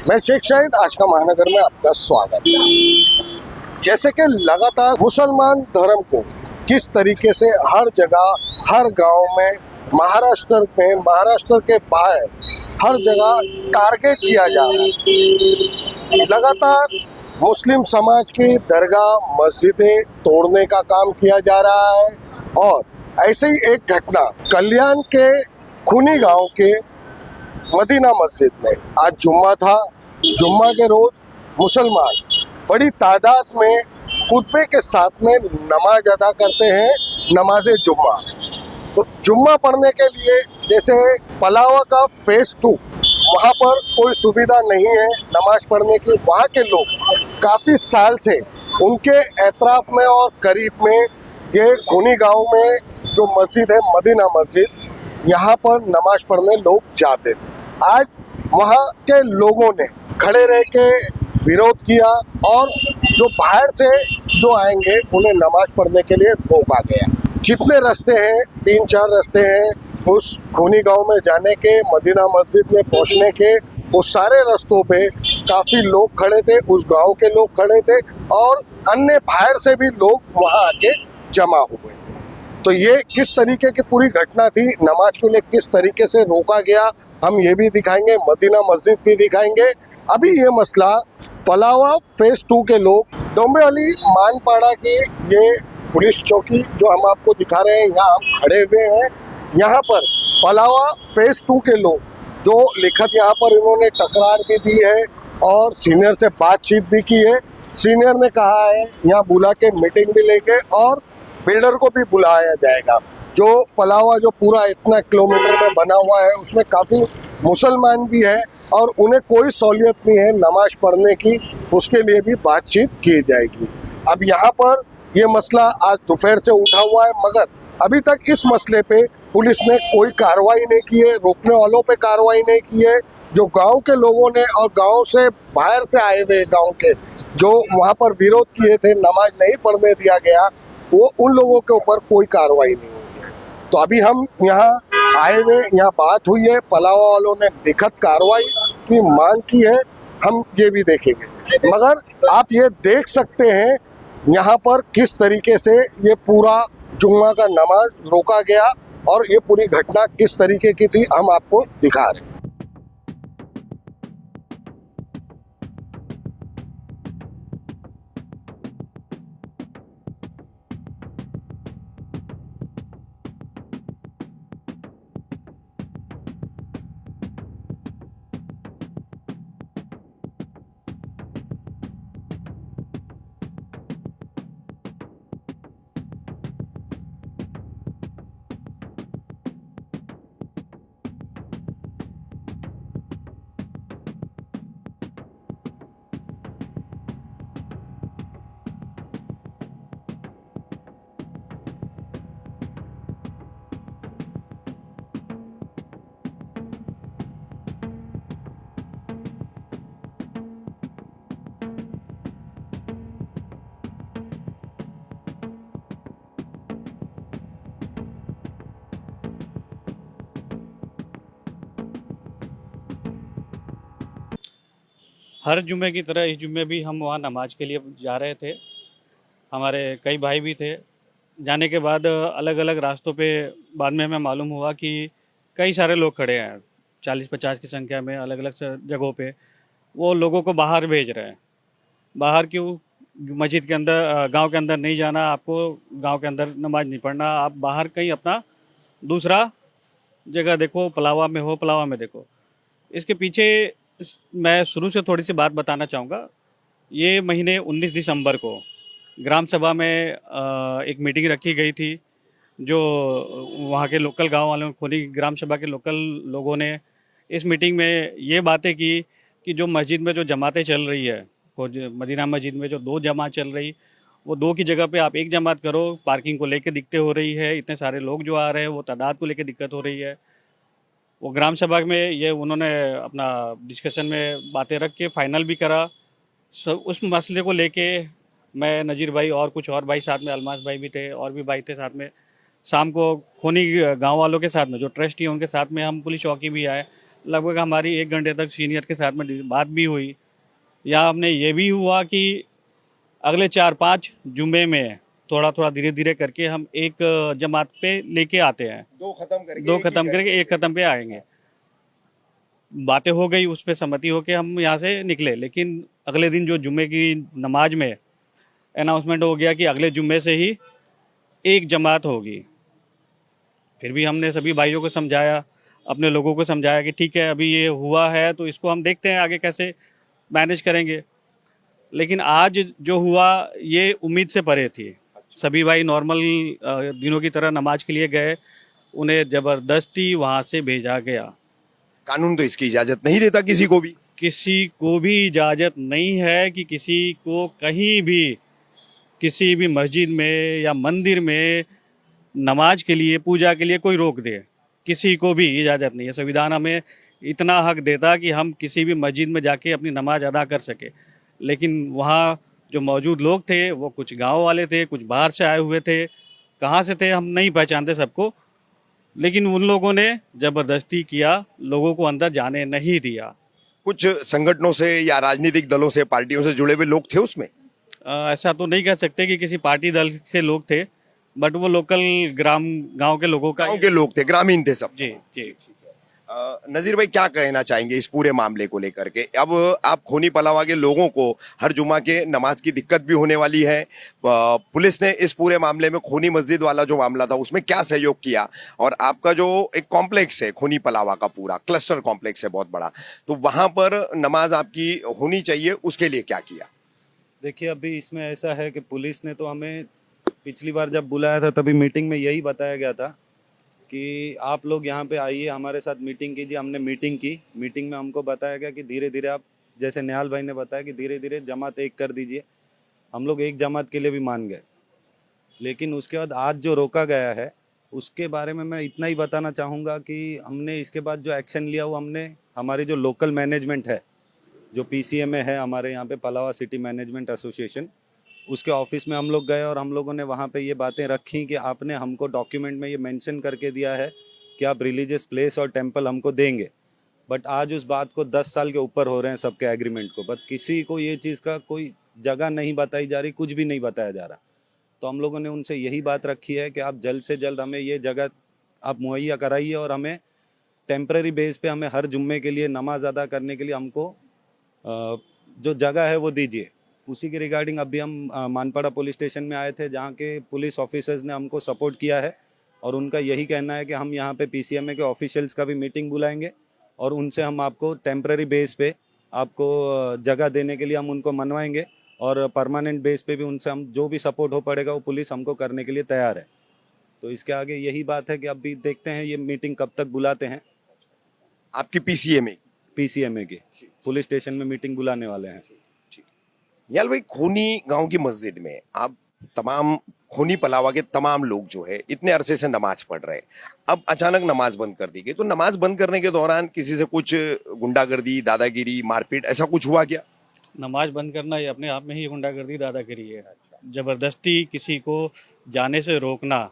मैं शेख शाहिद, आज का महानगर में आपका स्वागत है। जैसे कि लगातार मुसलमान धर्म को किस तरीके से हर जगह, हर गांव में, महाराष्ट्र के बाहर हर जगह टारगेट किया जा रहा है। लगातार मुस्लिम समाज की दरगाह, मस्जिदें तोड़ने का काम किया जा रहा है। और ऐसे ही एक घटना कल्याण के खूनी गांव के मदीना मस्जिद में, आज जुम्मा था। जुम्मा के रोज मुसलमान बड़ी तादाद में खुतबे के साथ में नमाज अदा करते हैं, नमाज जुम्मा। तो जुम्मा पढ़ने के लिए जैसे पलावा का फेज 2, वहाँ पर कोई सुविधा नहीं है नमाज पढ़ने की। वहाँ के लोग काफ़ी साल से उनके एतराफ में और करीब में ये खूनी गांव में जो मस्जिद है, मदीना मस्जिद, यहाँ पर नमाज पढ़ने लोग जाते थे। आज वहाँ के लोगों ने खड़े रह के विरोध किया और जो बाहर से जो आएंगे उन्हें नमाज पढ़ने के लिए रोका गया। जितने रास्ते हैं, 3-4 रास्ते हैं उस खूनी गांव में जाने के, मदीना मस्जिद में पहुंचने के, उस सारे रास्तों पे काफ़ी लोग खड़े थे, उस गांव के लोग खड़े थे और अन्य बाहर से भी लोग वहां आके जमा हुए थे। तो ये किस तरीके की पूरी घटना थी, नमाज के लिए किस तरीके से रोका गया, हम ये भी दिखाएंगे, मदीना मस्जिद भी दिखाएंगे। अभी ये मसला पलावा फेज 2 के लोग, डोंबिवली मानपाड़ा की ये पुलिस चौकी जो हम आपको दिखा रहे हैं, यहाँ हम खड़े हुए हैं। यहाँ पर पलावा फेज 2 के लोग जो लिखत, यहाँ पर इन्होंने तकरार भी दी है और सीनियर से बातचीत भी की है। सीनियर ने कहा है यहाँ बुला के मीटिंग भी लेंगे और बिल्डर को भी बुलाया जाएगा। जो पलावा जो पूरा इतना किलोमीटर में बना हुआ है उसमें काफ़ी मुसलमान भी है और उन्हें कोई सहूलियत नहीं है नमाज पढ़ने की, उसके लिए भी बातचीत की जाएगी। अब यहाँ पर ये मसला आज दोपहर से उठा हुआ है, मगर अभी तक इस मसले पे पुलिस ने कोई कार्रवाई नहीं की है, रोकने वालों पे कार्रवाई नहीं की है। जो गांव के लोगों ने और गांव से बाहर से आए हुए गांव के जो वहाँ पर विरोध किए थे, नमाज नहीं पढ़ने दिया गया, वो उन लोगों के ऊपर कोई कार्रवाई नहीं हुई है। तो अभी हम यहाँ आए हुए, यहाँ बात हुई है, पलावा वालों ने लिखित कार्रवाई की मांग की है, हम ये भी देखेंगे। मगर आप ये देख सकते हैं यहाँ पर किस तरीके से ये पूरा जुम्मा का नमाज रोका गया और ये पूरी घटना किस तरीके की थी, हम आपको दिखा रहे हैं। हर जुम्मे की तरह इस जुम्मे भी हम वहाँ नमाज के लिए जा रहे थे। हमारे कई भाई भी थे। जाने के बाद अलग अलग रास्तों पे बाद में हमें मालूम हुआ कि कई सारे लोग खड़े हैं, 40-50 की संख्या में अलग अलग जगहों पे। वो लोगों को बाहर भेज रहे हैं। बाहर क्यों? मस्जिद के अंदर, गांव के अंदर नहीं जाना, आपको गांव के अंदर नमाज नहीं पढ़ना, आप बाहर कहीं अपना दूसरा जगह देखो, पलावा में हो, पलावा में देखो। इसके पीछे मैं शुरू से थोड़ी सी बात बताना चाहूँगा। ये महीने 19 दिसंबर को ग्राम सभा में एक मीटिंग रखी गई थी। जो वहाँ के लोकल गांव वालों, खूनी ग्राम सभा के लोकल लोगों ने इस मीटिंग में ये बातें की कि जो मस्जिद में जो जमातें चल रही है, मदीना मस्जिद में जो 2 जमात चल रही, वो 2 की जगह पे आप 1 जमात करो। पार्किंग को लेकर दिक्कतें हो रही है, इतने सारे लोग जो आ रहे हैं वो तादाद को लेकर दिक्कत हो रही है। वो ग्राम सभा में ये उन्होंने अपना डिस्कशन में बातें रख के फाइनल भी करा। उस मसले को लेके मैं, नज़ीर भाई और कुछ और भाई साथ में, अलमास भाई भी थे और भी भाई थे साथ में, शाम को खूनी गांव वालों के साथ में जो ट्रस्टी हैं उनके साथ में हम पुलिस चौकी भी आए। लगभग हमारी 1 घंटे तक सीनियर के साथ में बात भी हुई। यहाँ हमने ये भी हुआ कि अगले 4-5 जुम्मे में थोड़ा थोड़ा धीरे धीरे करके हम एक जमात पे लेके आते हैं। 2 खत्म करके दो एक ही खत्म करके करेंगे। एक खत्म पे आएंगे। बातें हो गई, उस पर सहमति होके हम यहाँ से निकले, लेकिन अगले दिन जो जुम्मे की नमाज में अनाउंसमेंट हो गया कि अगले जुम्मे से ही एक जमात होगी। फिर भी हमने सभी भाइयों को समझाया, अपने लोगों को समझाया कि ठीक है, अभी ये हुआ है तो इसको हम देखते हैं आगे कैसे मैनेज करेंगे। लेकिन आज जो हुआ ये उम्मीद से परे थी। सभी भाई नॉर्मल दिनों की तरह नमाज के लिए गए, उन्हें ज़बरदस्ती वहाँ से भेजा गया। कानून तो इसकी इजाजत नहीं देता किसी को भी। किसी को भी इजाज़त नहीं है कि किसी को कहीं भी किसी भी मस्जिद में या मंदिर में नमाज के लिए, पूजा के लिए कोई रोक दे। किसी को भी इजाज़त नहीं है। संविधान हमें इतना हक देता कि हम किसी भी मस्जिद में जाके अपनी नमाज अदा कर सके। लेकिन वहाँ जो मौजूद लोग थे वो कुछ गांव वाले थे, कुछ बाहर से आए हुए थे। कहाँ से थे हम नहीं पहचानते सबको, लेकिन उन लोगों ने ज़बरदस्ती किया, लोगों को अंदर जाने नहीं दिया। कुछ संगठनों से या राजनीतिक दलों से, पार्टियों से जुड़े हुए लोग थे उसमें। ऐसा तो नहीं कह सकते कि किसी पार्टी दल से लोग थे, बट वो लोकल गांव के लोगों का। गांव के लोग थे, ग्रामीण थे सब। जी जी। नजीर भाई क्या कहना चाहेंगे इस पूरे मामले को लेकर के? अब आप खोनी पलावा के लोगों को हर जुमा के नमाज की दिक्कत भी होने वाली है। पुलिस ने इस पूरे मामले में खोनी मस्जिद वाला जो मामला था उसमें क्या सहयोग किया, और आपका जो एक कॉम्प्लेक्स है खोनी पलावा का, पूरा क्लस्टर कॉम्प्लेक्स है बहुत बड़ा, तो वहां पर नमाज आपकी होनी चाहिए, उसके लिए क्या किया? देखिए, अभी इसमें ऐसा है कि पुलिस ने तो हमें पिछली बार जब बुलाया था तभी मीटिंग में यही बताया गया था कि आप लोग यहाँ पे आइए, हमारे साथ मीटिंग कीजिए। हमने मीटिंग की। मीटिंग में हमको बताया गया कि धीरे धीरे आप, जैसे निहाल भाई ने बताया कि धीरे धीरे जमात एक कर दीजिए। हम लोग एक जमात के लिए भी मान गए, लेकिन उसके बाद आज जो रोका गया है उसके बारे में मैं इतना ही बताना चाहूँगा कि हमने इसके बाद जो एक्शन लिया वो हमने, हमारी जो लोकल मैनेजमेंट है, जो PCMA है हमारे यहाँ पे, पलावा सिटी मैनेजमेंट एसोसिएशन, उसके ऑफिस में हम लोग गए और हम लोगों ने वहाँ पे ये बातें रखी कि आपने हमको डॉक्यूमेंट में ये मेंशन करके दिया है कि आप रिलीजियस प्लेस और टेंपल हमको देंगे, बट आज उस बात को 10 साल के ऊपर हो रहे हैं सबके एग्रीमेंट को, बट किसी को ये चीज़ का कोई जगह नहीं बताई जा रही, कुछ भी नहीं बताया जा रहा। तो हम लोगों ने उनसे यही बात रखी है कि आप जल्द से जल्द हमें ये जगह आप मुहैया कराइए और हमें टेम्पररी बेस पे हमें हर जुम्मे के लिए नमाज अदा करने के लिए हमको जो जगह है वो दीजिए। उसी के रिगार्डिंग अभी हम मानपाड़ा पुलिस स्टेशन में आए थे, जहाँ के पुलिस ऑफिसर्स ने हमको सपोर्ट किया है और उनका यही कहना है कि हम यहाँ पे PCMA के ऑफिशियल्स का भी मीटिंग बुलाएंगे और उनसे हम आपको टेम्पररी बेस पे आपको जगह देने के लिए हम उनको मनवाएंगे, और परमानेंट बेस पे भी उनसे हम जो भी सपोर्ट हो पड़ेगा वो पुलिस हमको करने के लिए तैयार है। तो इसके आगे यही बात है कि अभी देखते हैं ये मीटिंग कब तक बुलाते हैं। आपकी PCMA की पुलिस स्टेशन में मीटिंग बुलाने वाले हैं। याल भाई, खोनी गांव की मस्जिद में आप तमाम खोनी पलावा के तमाम लोग जो है इतने अरसे से नमाज पढ़ रहे हैं, अब अचानक नमाज बंद कर दी गई, तो नमाज बंद करने के दौरान किसी से कुछ गुंडागर्दी, दादागिरी, मारपीट ऐसा कुछ हुआ क्या? नमाज बंद करना ये अपने आप में ही गुंडागर्दी, दादागिरी है। ज़बरदस्ती किसी को जाने से रोकना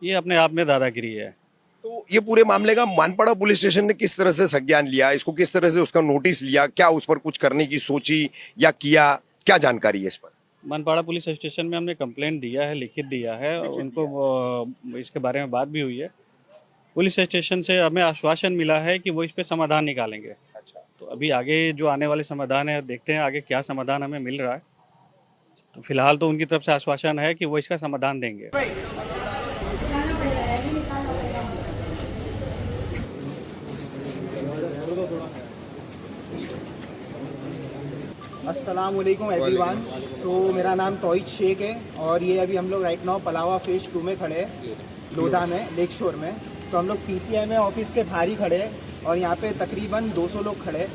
ये अपने आप में दादागिरी है। तो ये पूरे मामले का मानपाड़ा पुलिस स्टेशन ने किस तरह से संज्ञान लिया, इसको किस तरह से उसका नोटिस लिया, क्या उस पर कुछ करने की सोची या किया, क्या जानकारी है इस पर? मानपाड़ा पुलिस स्टेशन में हमने कंप्लेंट दिया है, लिखित दिया है, उनको इसके बारे में बात भी हुई है। पुलिस स्टेशन से हमें आश्वासन मिला है कि वो इस पे समाधान निकालेंगे। अच्छा, तो अभी आगे जो आने वाले समाधान है, देखते हैं आगे क्या समाधान हमें मिल रहा है। तो फिलहाल तो उनकी तरफ से आश्वासन है कि वो इसका समाधान देंगे। अस्सलाम वालेकुम एवरीवन। सो मेरा नाम तौहीद शेख है और ये अभी हम लोग राइट नाउ पलावा फेज 2 में खड़े हैं, लोधा में, लेक शोर में। तो हम लोग PCMA ऑफिस के बाहर ही खड़े हैं और यहाँ पे तकरीबन 200 लोग खड़े हैं।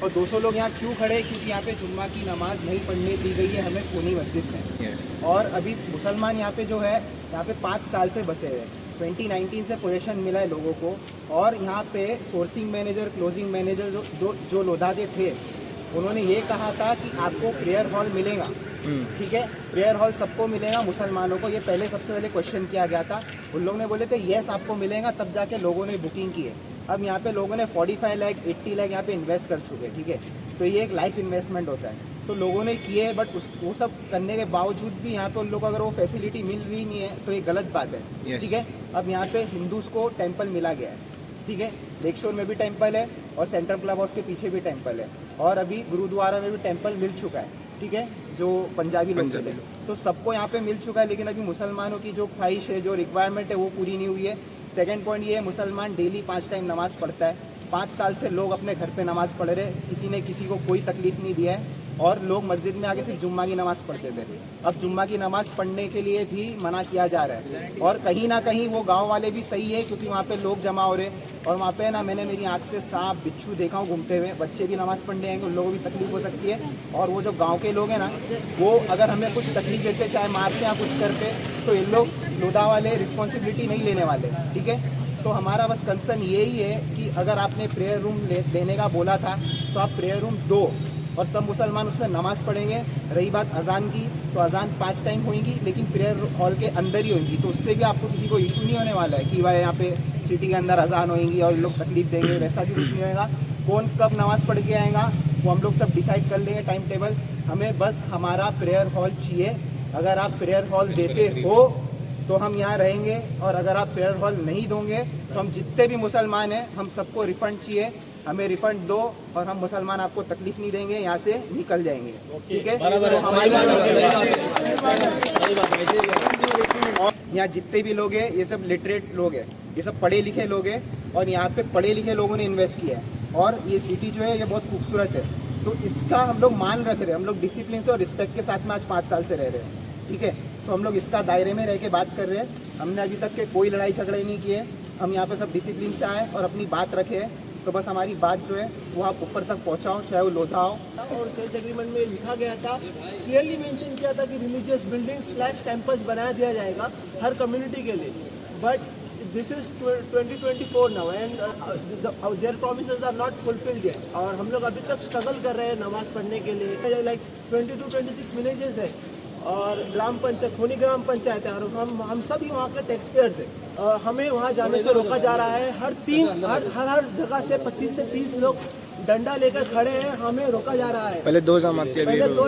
और 200 लोग यहाँ क्यों खड़े हैं? क्योंकि यहाँ पे जुम्मा की नमाज नहीं पढ़ने दी गई है हमें खोनी मस्जिद में। और अभी मुसलमान यहाँ पे जो है, यहाँ पे 5 साल से बसे हुए हैं। 2019 से पोजीशन मिला है लोगों को। और यहाँ पे सोर्सिंग मैनेजर, क्लोजिंग मैनेजर जो लोधा के थे, उन्होंने ये कहा था कि आपको प्रेयर हॉल मिलेगा, ठीक है, प्रेयर हॉल सबको मिलेगा, मुसलमानों को। ये पहले सबसे पहले क्वेश्चन किया गया था। उन लोगों ने बोले थे यस आपको मिलेगा, तब जाके लोगों ने बुकिंग की है। अब यहाँ पे लोगों ने 45 लाख 80 लाख यहाँ पे इन्वेस्ट कर चुके हैं, ठीक है। तो ये एक लाइफ इन्वेस्टमेंट होता है, तो लोगों ने किए, बट वो सब करने के बावजूद भी यहाँ पे उन लोगों को अगर वो फैसिलिटी मिल रही नहीं है तो ये गलत बात है, ठीक है। अब यहाँ पे हिंदूज को टेम्पल मिला गया है, ठीक है। लेकशोर में भी टेम्पल है और सेंट्रल क्लब हाउस के पीछे भी टेम्पल है, और अभी गुरुद्वारा में भी टेम्पल मिल चुका है, ठीक है, जो पंजाबी लोग थे, तो सबको यहाँ पे मिल चुका है। लेकिन अभी मुसलमानों की जो ख्वाहिश है, जो रिक्वायरमेंट है, वो पूरी नहीं हुई है। सेकंड पॉइंट ये है, मुसलमान डेली 5 टाइम नमाज़ पढ़ता है। 5 साल से लोग अपने घर पे नमाज़ पढ़ रहे, किसी ने किसी को कोई तकलीफ़ नहीं दिया है, और लोग मस्जिद में आके सिर्फ जुम्मा की नमाज़ पढ़ते थे। अब जुम्मा की नमाज़ पढ़ने के लिए भी मना किया जा रहा है, और कहीं ना कहीं वो गांव वाले भी सही है, क्योंकि वहाँ पे लोग जमा हो रहे, और वहाँ पे ना मैंने मेरी आँख से सांप बिच्छू देखा हूँ घूमते हुए। बच्चे भी नमाज़ पढ़ने आएंगे, उन लोगों को भी तकलीफ हो सकती है, और वो जो गाँव के लोग हैं ना, वो अगर हमें कुछ तकलीफ देते, चाहे मारते या कुछ करते, तो इन लोग लोधा वाले रिस्पॉन्सिबिलिटी नहीं लेने वाले, ठीक है। तो हमारा बस कंसर्न यही है कि अगर आपने प्रेयर रूम देने का बोला था तो आप प्रेयर रूम दो, और सब मुसलमान उसमें नमाज़ पढ़ेंगे। रही बात अजान की, तो अजान 5 टाइम होगी, लेकिन प्रेयर हॉल के अंदर ही होगी, तो उससे भी आपको किसी को इशू नहीं होने वाला है कि भाई यहाँ पे सिटी के अंदर अजान होगी और लोग तकलीफ देंगे, वैसा भी कुछ नहीं होगा। कौन कब नमाज़ पढ़ के आएगा वो हम लोग सब डिसाइड कर लेंगे, टाइम टेबल। हमें बस हमारा प्रेयर हॉल चाहिए। अगर आप प्रेयर हॉल देते हो तो हम यहाँ रहेंगे, और अगर आप प्रेयर हॉल नहीं दोगे तो हम जितने भी मुसलमान हैं, हम सबको रिफ़ंड चाहिए। हमें रिफ़ंड दो, और हम मुसलमान आपको तकलीफ़ नहीं देंगे, यहाँ से निकल जाएंगे, ठीक है। तो हमारी और यहाँ जितने भी लोग हैं, ये सब लिटरेट लोग हैं, ये सब पढ़े लिखे लोग हैं, और यहाँ पे पढ़े लिखे लोगों ने इन्वेस्ट किया है, और ये सिटी जो है ये बहुत खूबसूरत है। तो इसका हम लोग मान रख रहे हैं, हम लोग डिसिप्लिन से और रिस्पेक्ट के साथ में आज 5 साल से रह रहे हैं, ठीक है। तो हम लोग इसका दायरे में रह के बात कर रहे हैं। हमने अभी तक के कोई लड़ाई झगड़े नहीं किए, हम यहाँ पे सब डिसिप्लिन से आए और अपनी बात रखे। तो बस हमारी बात जो है वो आप ऊपर तक पहुँचाओ, चाहे वो लोधा हो। और सेल्स एग्रीमेंट में लिखा गया था, क्लियरली मेंशन किया था कि रिलीजियस बिल्डिंग्स / टेम्पल्स बना दिया जाएगा हर कम्युनिटी के लिए। But this is 2024 now, and there promises are not fulfilled yet. और हम लोग अभी तक स्ट्रगल कर रहे हैं नमाज पढ़ने के लिए। लाइक 22-26 विलेजेस है, और ग्राम पंचायत, खोनी ग्राम पंचायत है, और हम सभी वहाँ के टैक्स पेयर्स हैं। हमें वहाँ जाने से रोका जा रहा है। हर जगह से 25 से 30 लोग डंडा लेकर खड़े हैं, हमें रोका जा रहा है। पहले 2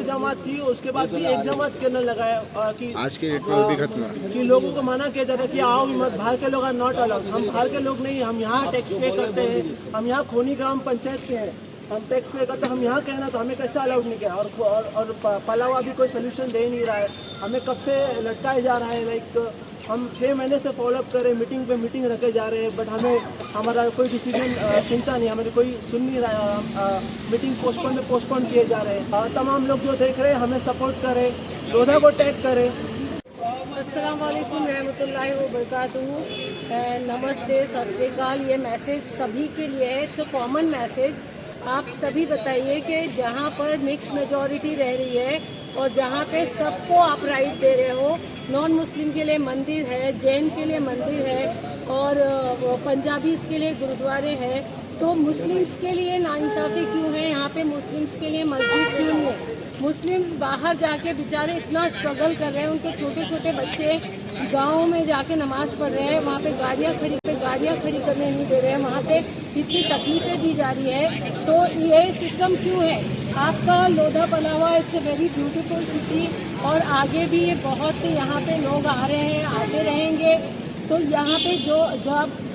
जमात थी, उसके बाद भी एक जमात करने लगाया, कि आज की डेट में वो भी खत्म है, कि लोगों को मना किया जा रहा है कि आओ मत, बाहर के लोग आर नॉट अलाउड। हम बाहर के लोग नहीं, हम यहाँ टैक्स पे करते हैं, हम यहाँ खोनी ग्राम पंचायत के हैं, हम टैक्स पे करते, हम यहाँ कहना तो हमें कैसे अलाउड नहीं किया। और पलावा भी कोई सोल्यूशन दे नहीं रहा है, हमें कब से लटकाया जा रहा है। लाइक हम 6 महीने से फॉलोअप कर रहे हैं, मीटिंग पे मीटिंग रखे जा रहे हैं, बट हमारा कोई डिसीजन सुनता नहीं, हमारे कोई सुन नहीं रहा है। मीटिंग पोस्टपोन किए जा रहे हैं। तमाम लोग जो देख रहे हैं हमें सपोर्ट करें, लोधा को टैग करें। अस्सलाम वालेकुम रहमतुल्लाहि व बरकातुहू। नमस्ते, सत श्री अकाल। ये मैसेज सभी के लिए है, इट्स अ कॉमन मैसेज। आप सभी बताइए कि जहाँ पर मिक्स मेजॉरिटी रह रही है और जहाँ पे सबको आप राइट दे रहे हो, नॉन मुस्लिम के लिए मंदिर है, जैन के लिए मंदिर है, और पंजाबीज़ के लिए गुरुद्वारे हैं, तो मुस्लिम्स के लिए नाइंसाफ़ी क्यों है? यहाँ पे मुस्लिम्स के लिए मस्जिद क्यों नहीं है? मुस्लिम्स बाहर जाके बेचारे इतना स्ट्रगल कर रहे हैं, उनके छोटे छोटे बच्चे गाँव में जाके नमाज़ पढ़ रहे हैं, वहाँ पे गाड़ियाँ खड़ी करने नहीं दे रहे हैं, वहाँ पे इतनी तकलीफ़ें दी जा रही है। तो ये सिस्टम क्यों है? आपका Lodha Pallava it's a very beautiful city, और आगे भी ये बहुत यहाँ पे लोग आ रहे हैं, आते रहेंगे। तो यहाँ पे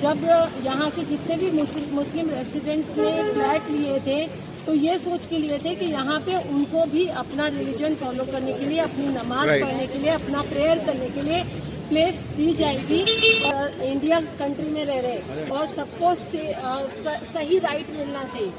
जब यहाँ के जितने भी मुस्लिम रेसिडेंट्स ने फ्लैट लिए थे, तो ये सोच के लिए थे कि यहाँ पे उनको भी अपना रिलीजन फॉलो करने के लिए, अपनी नमाज पढ़ने के लिए, अपना प्रेयर करने के लिए प्लेस दी जाएगी। और इंडिया कंट्री में रह रहे और सबको सही राइट मिलना चाहिए।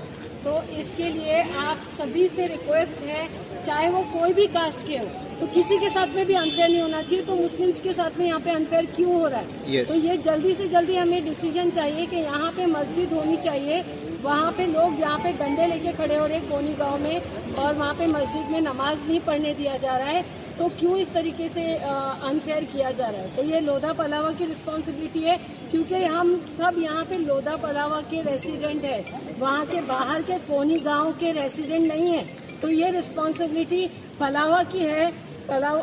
तो इसके लिए आप सभी से रिक्वेस्ट है, चाहे वो कोई भी कास्ट के हो, तो किसी के साथ में भी अनफेयर नहीं होना चाहिए। तो मुस्लिम्स के साथ में यहाँ पे अनफेयर क्यों हो रहा है? तो ये जल्दी से जल्दी हमें डिसीजन चाहिए कि यहाँ पे मस्जिद होनी चाहिए। वहाँ पे लोग यहाँ पे डंडे लेके खड़े हो रहे कोनी गांव में, और वहाँ पे मस्जिद में नमाज नहीं पढ़ने दिया जा रहा है। तो क्यों इस तरीके से अनफेयर किया जा रहा है? तो ये लोधा पलावा की रिस्पॉन्सिबिलिटी है, क्योंकि हम सब यहाँ पे लोधा पलावा के रेसिडेंट है, वहाँ के बाहर के कोनी गांव के रेसिडेंट नहीं है। तो ये रिस्पॉन्सिबिलिटी पलावा की है।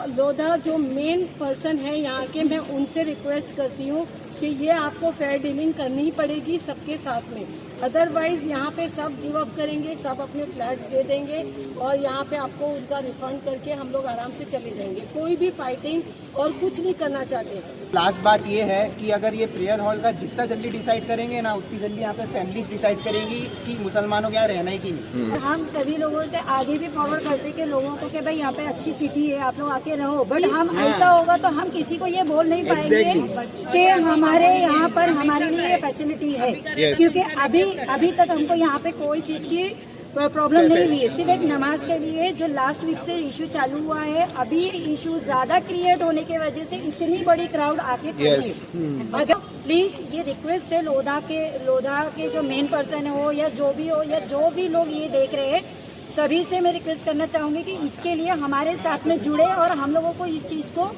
लोधा जो मेन पर्सन है यहाँ के, मैं उनसे रिक्वेस्ट करती हूँ कि ये आपको फेयर डीलिंग करनी ही पड़ेगी सबके साथ में, अदरवाइज यहाँ पे सब गिव अप करेंगे, सब अपने फ्लैट्स दे देंगे और यहाँ पे आपको उनका रिफंड करके हम लोग आराम से चले जाएंगे। कोई भी फाइटिंग और कुछ नहीं करना चाहते। लास्ट बात ये है कि अगर ये प्रेयर हॉल का जितना जल्दी डिसाइड करेंगे ना, उतनी जल्दी यहाँ पे फैमिलीज डिसाइड करेंगी कि मुसलमानों के यहाँ रहना ही कि नहीं। हम सभी लोगों से आगे भी फॉरवर्ड करते कि लोगों को कि भाई यहाँ पे अच्छी सिटी है, आप लोग आके रहो, बट हम ऐसा होगा तो हम किसी को ये बोल नहीं पाएंगे कि हमारे यहाँ पर हमारे लिए ये फैसिलिटी है, क्योंकि अभी तक हमको यहाँ पे कोई चीज़ की प्रॉब्लम नहीं हुई है। सिर्फ एक नमाज के लिए जो लास्ट वीक से इशू चालू हुआ है, अभी इशू ज्यादा क्रिएट होने की वजह से इतनी बड़ी क्राउड आके खड़ी है। अगर प्लीज ये रिक्वेस्ट है लोधा के जो मेन पर्सन हो या जो भी लोग ये देख रहे हैं, सभी से मैं रिक्वेस्ट करना चाहूंगी कि इसके लिए हमारे साथ में जुड़े और हम लोगों को इस चीज को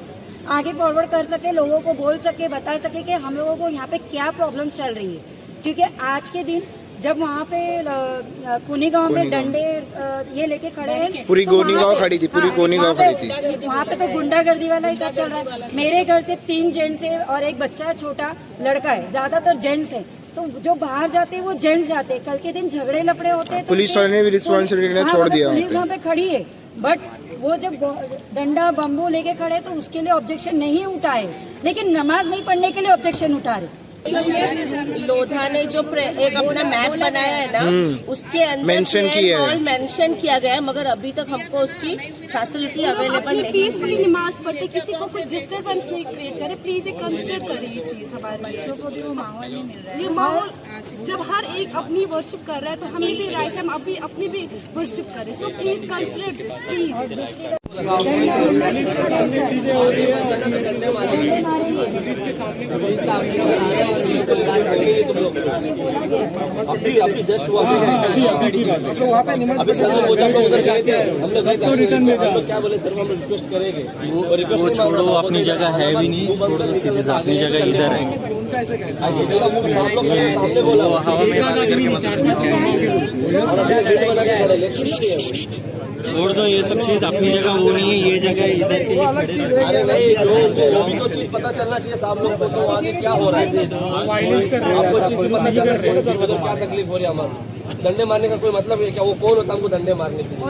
आगे फॉरवर्ड कर सके, लोगों को बोल सके, बता सके कि हम लोगों को यहाँ पे क्या प्रॉब्लम चल रही है। क्योंकि आज के दिन जब वहाँ पे पुनी गांव में डंडे ये लेके खड़े हैं, पूरी गोनी गांव खड़ी थी, पूरी गोनी गांव खड़ी थी। वहाँ पे तो गुंडागर्दी वाला हिसाब चल रहा है। मेरे घर से 3 जेंट्स है और एक बच्चा छोटा लड़का है, ज्यादातर जेंट्स है। तो जो बाहर जाते हैं वो जेंट्स जाते हैं। कल के दिन झगड़े लफड़े होते हैं, पुलिस वाले ने भी रिस्पॉन्सिबिलिटी छोड़ दिया। पुलिस वहाँ पे खड़ी है, बट वो जब डंडा बम्बू लेके खड़े तो उसके लिए ऑब्जेक्शन नहीं उठाए, लेकिन नमाज नहीं पढ़ने के लिए ऑब्जेक्शन उठा रहे। लोधा ने जो एक अपना मैप बनाया है ना, उसके अंदर मेंशन किया है, मेंशन किया गया है, मगर अभी तक हमको उसकी फैसिलिटी अवेलेबल नहीं। पीसफुली नमाज पढ़ते, किसी को कुछ डिस्टर्बेंस नहीं क्रिएट करे, प्लीज एक कंसिडर करें ये चीज। हमारे बच्चों को भी वो माहौल नहीं मिल रहा है। ये माहौल जब हर एक अपनी वर्शिप कर रहा है तो हमें भी राइट, हम अभी अपनी भी वर्शिप करें। So please consider this please. अभी जस्ट अभी सर लोग उधर गए थे, हम लोग रिटर्न में क्या बोले सर, हम रिक्वेस्ट करेंगे वो छोड़ो, अपनी जगह है भी नहीं, छोड़ दो सीधे से, अपनी जगह इधर है। वो हवा में बात करके छोड़ दो ये सब चीज, अपनी जगह वो नहीं है, ये जगह इधर के ही। अरे नहीं, जो भी तो चीज पता चलना चाहिए सब लोग को, तो आगे क्या हो रहा है आपको चीज भी पता चलना चाहिए। क्या तकलीफ हो रही है हमारी, डंडे मारने का कोई मतलब है क्या? वो कौन होता है हमको डंडे मारने के लिए?